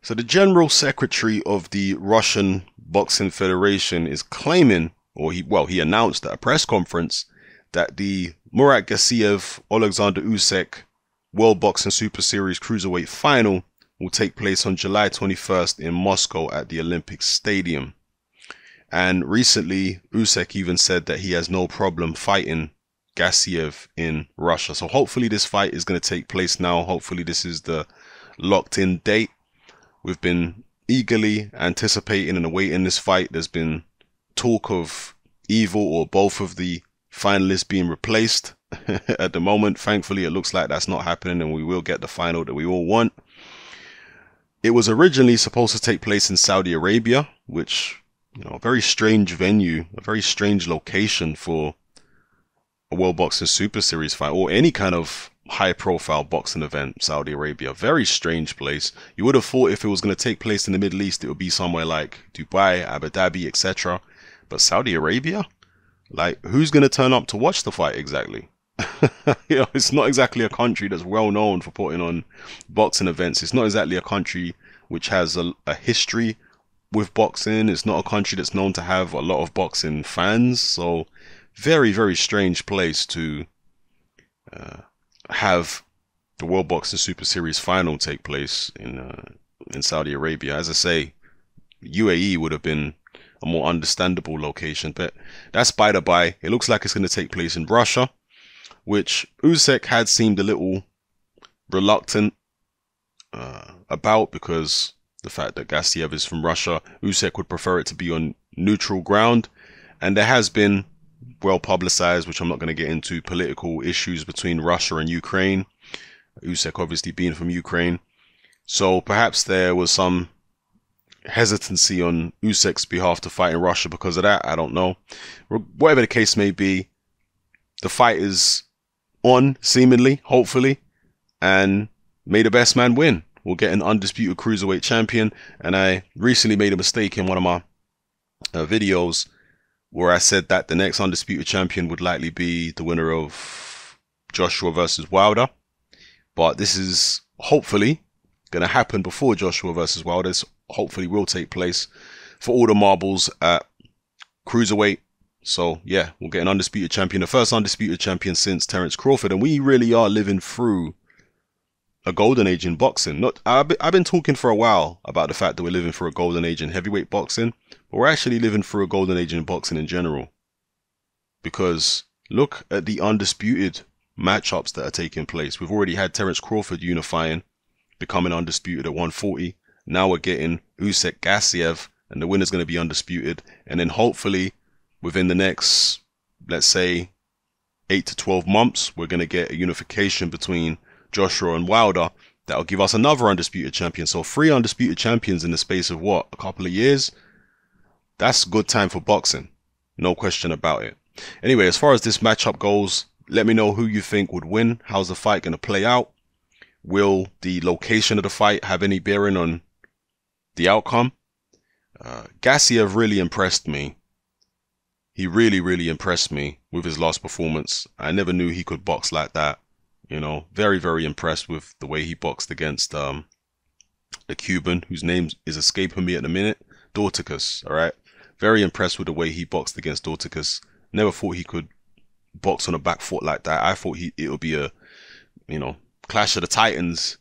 So the General Secretary of the Russian Boxing Federation is claiming, or he announced at a press conference that the Murat Gassiev Oleksandr Usyk World Boxing Super Series Cruiserweight final will take place on July 21st in Moscow at the Olympic Stadium. And recently, Usyk even said that he has no problem fighting Gassiev in Russia. So hopefully this fight is going to take place now. Hopefully this is the locked in date. We've been eagerly anticipating and awaiting this fight. There's been talk of either or both of the finalists being replaced at the moment. Thankfully, it looks like that's not happening and we will get the final that we all want. It was originally supposed to take place in Saudi Arabia, which, you know, a very strange venue, a very strange location for a World Boxing Super Series fight or any kind of high-profile boxing event. Saudi Arabia, very strange place. You would have thought if it was going to take place in the Middle East, it would be somewhere like Dubai, Abu Dhabi, etc. But Saudi Arabia, like, who's going to turn up to watch the fight exactly? You know, it's not exactly a country that's well known for putting on boxing events. It's not exactly a country which has a history with boxing. It's not a country that's known to have a lot of boxing fans. So very, very strange place to have the World Boxing Super Series final take place in Saudi Arabia. As I say, UAE would have been a more understandable location, but that's by the by. It looks like it's going to take place in Russia, which Usyk had seemed a little reluctant about, because the fact that Gassiev is from Russia, Usyk would prefer it to be on neutral ground, and there has been well publicized, which I'm not going to get into, political issues between Russia and Ukraine. Usyk obviously being from Ukraine, so perhaps there was some hesitancy on Usyk's behalf to fight in Russia because of that. I don't know. Whatever the case may be, the fight is on, seemingly, hopefully, and may the best man win. We'll get an undisputed cruiserweight champion. And I recently made a mistake in one of my videos where I said that the next undisputed champion would likely be the winner of Joshua versus Wilder. But this is hopefully going to happen before Joshua versus Wilder. This hopefully will take place for all the marbles at cruiserweight. So yeah, we'll get an undisputed champion, the first undisputed champion since Terence Crawford, and we really are living through a golden age in boxing. I've been talking for a while about the fact that we're living through a golden age in heavyweight boxing, but we're actually living through a golden age in boxing in general. Because look at the undisputed matchups that are taking place. We've already had Terence Crawford unifying, becoming undisputed at 140. Now we're getting Usyk Gassiev, and the winner's going to be undisputed. And then hopefully within the next, let's say, 8 to 12 months, we're going to get a unification between Joshua and Wilder that'll give us another undisputed champion. So 3 undisputed champions in the space of what, a couple of years? That's a good time for boxing, no question about it. Anyway, as far as this matchup goes, let me know who you think would win. How's the fight going to play out? Will the location of the fight have any bearing on the outcome? Gassiev really impressed me. He really, really impressed me with his last performance. I never knew he could box like that. You know, very, very impressed with the way he boxed against the Cuban, whose name is escaping me at the minute, Dorticus, all right? Very impressed with the way he boxed against Dorticus. Never thought he could box on a back foot like that. I thought it would be a, you know, clash of the titans,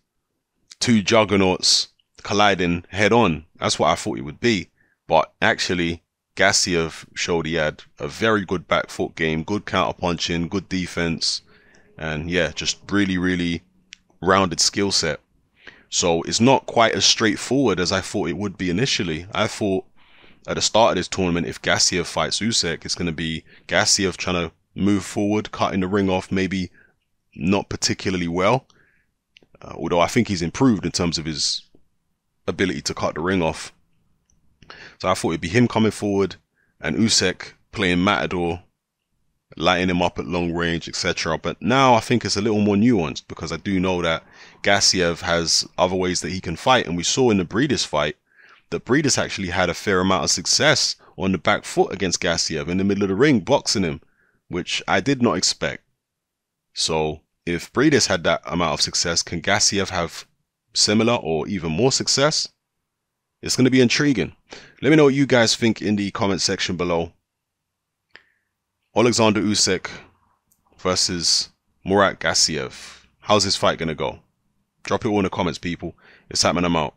2 juggernauts colliding head on. That's what I thought it would be. But actually, Gassiev showed he had a very good back foot game, good counter punching, good defense, and yeah, just really, really rounded skill set. So it's not quite as straightforward as I thought it would be initially. I thought at the start of this tournament, if Gassiev fights Usyk, it's going to be Gassiev trying to move forward, cutting the ring off, maybe not particularly well. Although I think he's improved in terms of his ability to cut the ring off. So I thought it'd be him coming forward and Usyk playing Matador, lighting him up at long range, etc. But now I think it's a little more nuanced, because I do know that Gassiev has other ways that he can fight. And we saw in the Breedis fight that Breedis actually had a fair amount of success on the back foot against Gassiev in the middle of the ring, boxing him, which I did not expect. So if Breedis had that amount of success, can Gassiev have similar or even more success? It's going to be intriguing. Let me know what you guys think in the comment section below. Oleksandr Usyk versus Murat Gassiev. How's this fight going to go? Drop it all in the comments, people. It's happening. I'm out.